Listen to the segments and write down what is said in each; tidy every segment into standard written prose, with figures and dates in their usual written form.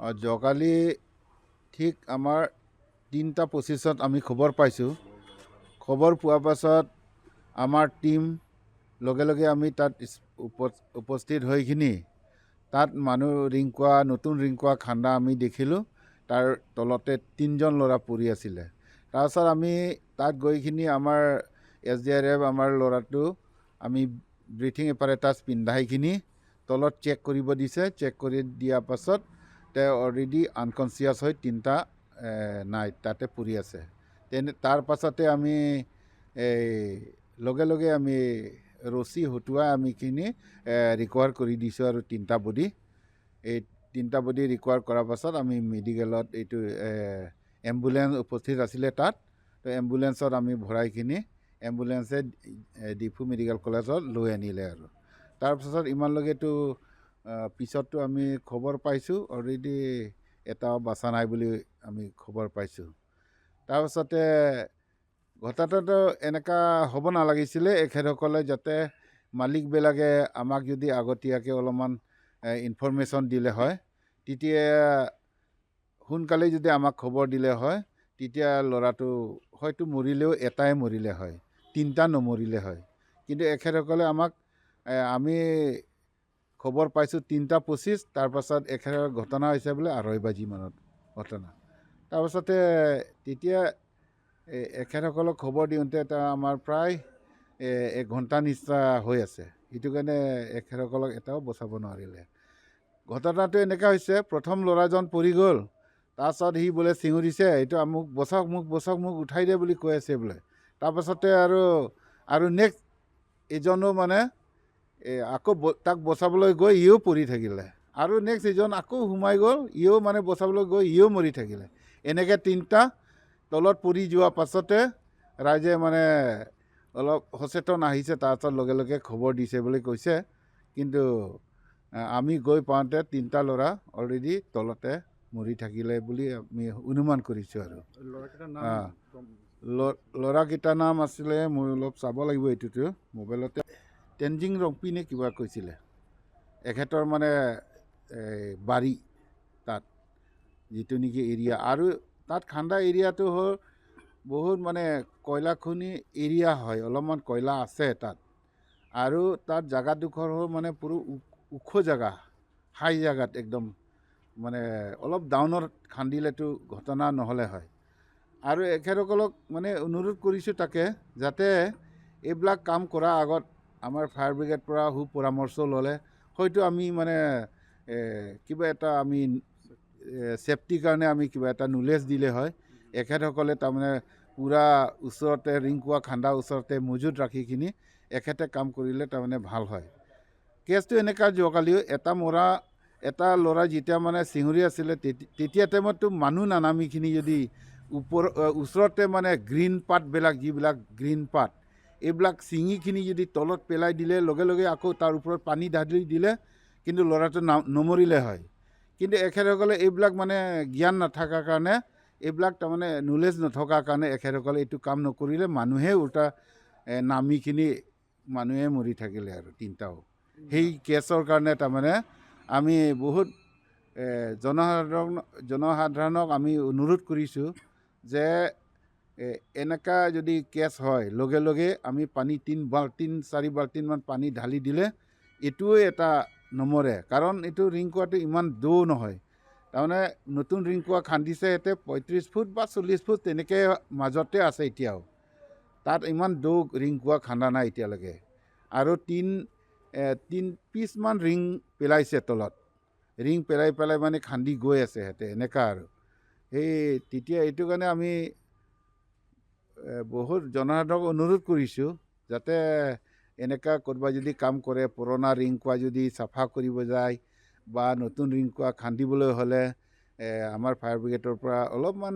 যোৱাকালি ঠিক আমাৰ 3:25 আমি খবৰ পাইছোঁ। খবৰ পোৱাৰ পাছত আমাৰ টীম লগে লগে আমি তাত উপস্থিত হৈখিনি তাত মানুহ ৰিংকুৱা নতুন ৰিংকুৱা খান্দা আমি দেখিলোঁ। তাৰ তলতে 3জন ল'ৰা পৰি আছিলে। তাৰপাছত আমি তাত গৈখিনি আমাৰ SDRF আমাৰ ল'ৰাটো আমি ব্ৰিথিং এপাৰেটাছ পিন্ধাইখিনি তলত চেক কৰিব দিছে। চেক কৰি দিয়াৰ পাছত তেওঁ অলৰেডি আনকনচিয়াছ হৈ 3টা নাই তাতে পৰি আছে। তাৰ পাছতে আমি লগে লগে আমি ৰছী হতুৱাই আমিখিনি ৰিকভাৰ কৰি দিছোঁ আৰু 3টা বডি। এই 3টা বডি ৰিকভাৰ কৰাৰ পাছত আমি মেডিকেলত এইটো এম্বুলেঞ্চ উপস্থিত আছিলে তাত। তো এম্বুলেঞ্চত আমি ভৰাইখিনি এম্বুলেঞ্চে ডিফু মেডিকেল কলেজত লৈ আনিলে আৰু তাৰপাছত ইমানলৈকেতো পিছততো আমি খবৰ পাইছোঁ অলৰেডি এটাও বাচা নাই বুলি আমি খবৰ পাইছোঁ। তাৰপাছতে ঘটনাটো এনেকুৱা হ'ব নালাগিছিলে। এখেতসকলে যাতে মালিকবিলাকে আমাক যদি আগতীয়াকৈ অলপমান ইনফৰমেশ্যন দিলে হয়, তেতিয়া সোনকালে যদি আমাক খবৰ দিলে হয়, তেতিয়া ল'ৰাটো হয়তো মৰিলেও এটাই মৰিলে হয়, 3টা নমৰিলে হয়। কিন্তু এখেতসকলে আমাক আমি খবৰ পাইছোঁ 3:25। তাৰপাছত এখেতৰ ঘটনা হৈছে বোলে 2:30 বাজিমানত ঘটনা। তাৰপাছতে তেতিয়া এখেতসকলক খবৰ দিওঁতে এটা আমাৰ প্ৰায় 1 ঘণ্টা নিচিনা হৈ আছে। সেইটো কাৰণে এখেতসকলক এটাও বচাব নোৱাৰিলে। ঘটনাটো এনেকুৱা হৈছে, প্ৰথম ল'ৰাজন পৰি গ'ল। তাৰপাছত সি বোলে চিঞৰিছে, এইটো মোক বচাওক মোক বচাওক মোক উঠাই দে বুলি কৈ আছে বোলে। তাৰপাছতে আৰু নেক্সট এজনো মানে আকৌ তাক বচাবলৈ গৈ ইও পৰি থাকিলে। আৰু নেক্সট এজন আকৌ সোমাই গ'ল, ইও মানে বচাবলৈ গৈ ইও মৰি থাকিলে। এনেকৈ 3টা তলত পৰি যোৱাৰ পাছতে ৰাইজে মানে অলপ সচেতন আহিছে। তাৰপাছত লগে লগে খবৰ দিছে বুলি কৈছে। কিন্তু আমি গৈ পাওঁতে 3টা ল'ৰা অলৰেডি তলতে মৰি থাকিলে বুলি আমি অনুমান কৰিছোঁ। আৰু ল'ৰাকেইটাৰ নাম আছিলে, মই অলপ চাব লাগিব এইটোতো মোবাইলতে, তেনজিং ৰংপি নে কিবা কৈছিলে। এখেতৰ মানে বাৰী তাত যিটো নেকি এৰিয়া, আৰু তাত খান্দা এৰিয়াটো হ'ল বহুত মানে কয়লা খনি এৰিয়া হয়, অলপমান কয়লা আছে তাত। আৰু তাত জেগাডোখৰ হ'ল মানে পুৰো ওখ জেগা, হাই জেগাত একদম মানে অলপ ডাউনত খান্দিলেতো ঘটনা নহ'লে হয়। আৰু এখেতসকলক মানে অনুৰোধ কৰিছোঁ তাকে যাতে এইবিলাক কাম কৰাৰ আগত আমাৰ ফায়াৰ ব্ৰিগেড পৰা পৰামৰ্শ ল'লে হয়তো আমি মানে কিবা এটা আমি ছেফটিৰ কাৰণে আমি কিবা এটা নলেজ দিলে হয়। এখেতসকলে তাৰমানে পূৰা ওচৰতে ৰিংকুৱা খান্দা ওচৰতে মজুত ৰাখিখিনি এখেতে কাম কৰিলে তাৰমানে ভাল হয়। কেছটো এনেকুৱা, যোৱাকালিও এটা ল'ৰা যেতিয়া মানে চিঞৰি আছিলে, তেতিয়া টাইমততো মানুহ নানামিখিনি যদি ওচৰতে মানে গ্ৰীণ পাতবিলাক যিবিলাক গ্ৰীণ পাত এইবিলাক ছিঙিখিনি যদি তলত পেলাই দিলে লগে লগে আকৌ তাৰ ওপৰত পানী ঢালি দিলে কিন্তু ল'ৰাটো নমৰিলে হয়। কিন্তু এখেতসকলে এইবিলাক মানে জ্ঞান নাথাকাৰ কাৰণে, এইবিলাক তাৰমানে নলেজ নথকাৰ কাৰণে এখেতসকলে এইটো কাম নকৰিলে। মানুহে উল্টা নামিখিনি মানুহে মৰি থাকিলে আৰু 3টাও। সেই কেছৰ কাৰণে তাৰমানে আমি বহুত জনসাধাৰণক আমি অনুৰোধ কৰিছোঁ যে এনেকুৱা যদি কেছ হয় লগে লগে আমি পানী 3-4 বাল্টিনমান পানী ঢালি দিলে এইটোও এটা নমৰে। কাৰণ এইটো ৰিংকুৱাটো ইমান দ নহয়, তাৰমানে নতুন ৰিংকুৱা খান্দিছে ইয়াতে 35 ফুট বা 40 ফুট তেনেকৈ মাজতে আছে এতিয়াও। তাত ইমান দ ৰিংকুৱা খান্দা নাই এতিয়ালৈকে। আৰু 3 পিচমান ৰিং পেলাইছে তলত, ৰিং পেলাই পেলাই মানে খান্দি গৈ আছে সিহঁতে এনেকুৱা আৰু। তেতিয়া এইটো কাৰণে আমি বহুত জনসাধাৰণক অনুৰোধ কৰিছোঁ যাতে এনেকুৱা ক'ৰবাত যদি কাম কৰে, পুৰণা ৰিংকুৱা যদি চাফা কৰিব যায় বা নতুন ৰিংকুৱা খান্দিবলৈ হ'লে আমাৰ ফায়াৰ ব্ৰিগেডৰ পৰা অলপমান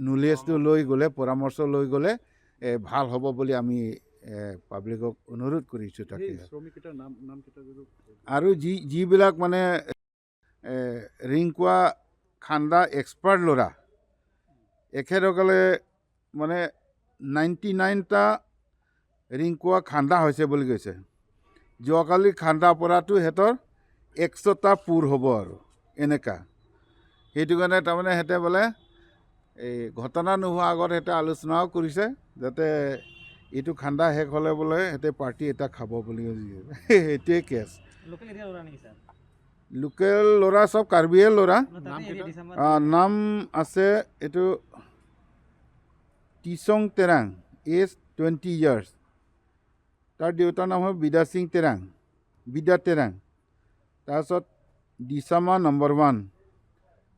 নলেজটো লৈ গ'লে, পৰামৰ্শ লৈ গ'লে ভাল হ'ব বুলি আমি পাব্লিকক অনুৰোধ কৰিছোঁ তাকে। আৰু যিবিলাক মানে ৰিংকুৱা খান্দা এক্সপাৰ্ট ল'ৰা, এখেতসকলে মানে 99টা ৰিংকুৱা খান্দা হৈছে বুলি কৈছে। যোৱাকালি খান্দা পৰাটো সিহঁতৰ 100টা পুৰ হ'ব আৰু এনেকুৱা। সেইটো কাৰণে তাৰমানে সিহঁতে বোলে এই ঘটনা নোহোৱা আগত সিহঁতে আলোচনাও কৰিছে যাতে এইটো খান্দা শেষ হ'লে বোলে সিহঁতে পাৰ্টি এটা খাব বুলি সেইটোৱে কেছ লোকেল ল'ৰা চব কাৰ্বিয়ে ল'ৰা নাম আছে এইটো টিচং তেৰাং এজ 20 years তাৰ দেউতাৰ নাম হয় বিদা সিং তেৰাং বিদা তেৰাং তাৰপিছত দিচামা নম্বৰ 1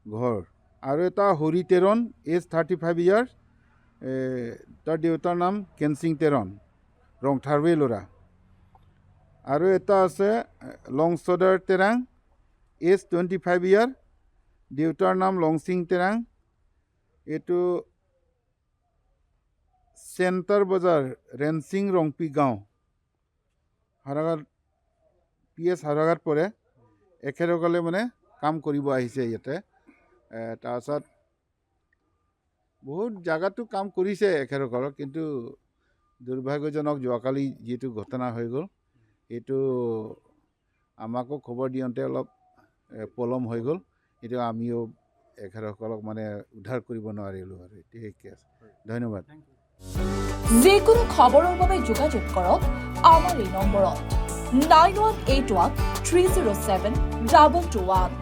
ঘৰ আৰু এটা হৰি তেৰণ এজ 35 years তাৰ দেউতাৰ নাম কেনসিং তেৰণ ৰংথাৰৱে ল'ৰা আৰু এটা আছে লংচদাৰ তেৰাং এজ 25 years দেউতাৰ নাম লংসিং তেৰাং এইটো চেণ্টাৰ বজাৰ ৰেনচিং ৰংপি গাঁও হাৰাঘাট PS হাৰাঘাট পৰে এখেতসকলে মানে কাম কৰিব আহিছে ইয়াতে তাৰপিছত বহুত জাগাতো কাম কৰিছে এখেতসকলক কিন্তু দুৰ্ভাগ্যজনক যোৱাকালি যিটো ঘটনা হৈ গ'ল এইটো আমাকো খবৰ দিওঁতে অলপ পলম হৈ গ'ল এইটো আমিও এখেতসকলক মানে উদ্ধাৰ কৰিব নোৱাৰিলোঁ আৰু এইটোৱে কেছ ধন্যবাদ যিকোনো খবৰৰ বাবে যোগাযোগ কৰক আমাৰ এই নম্বৰত 9181 307 221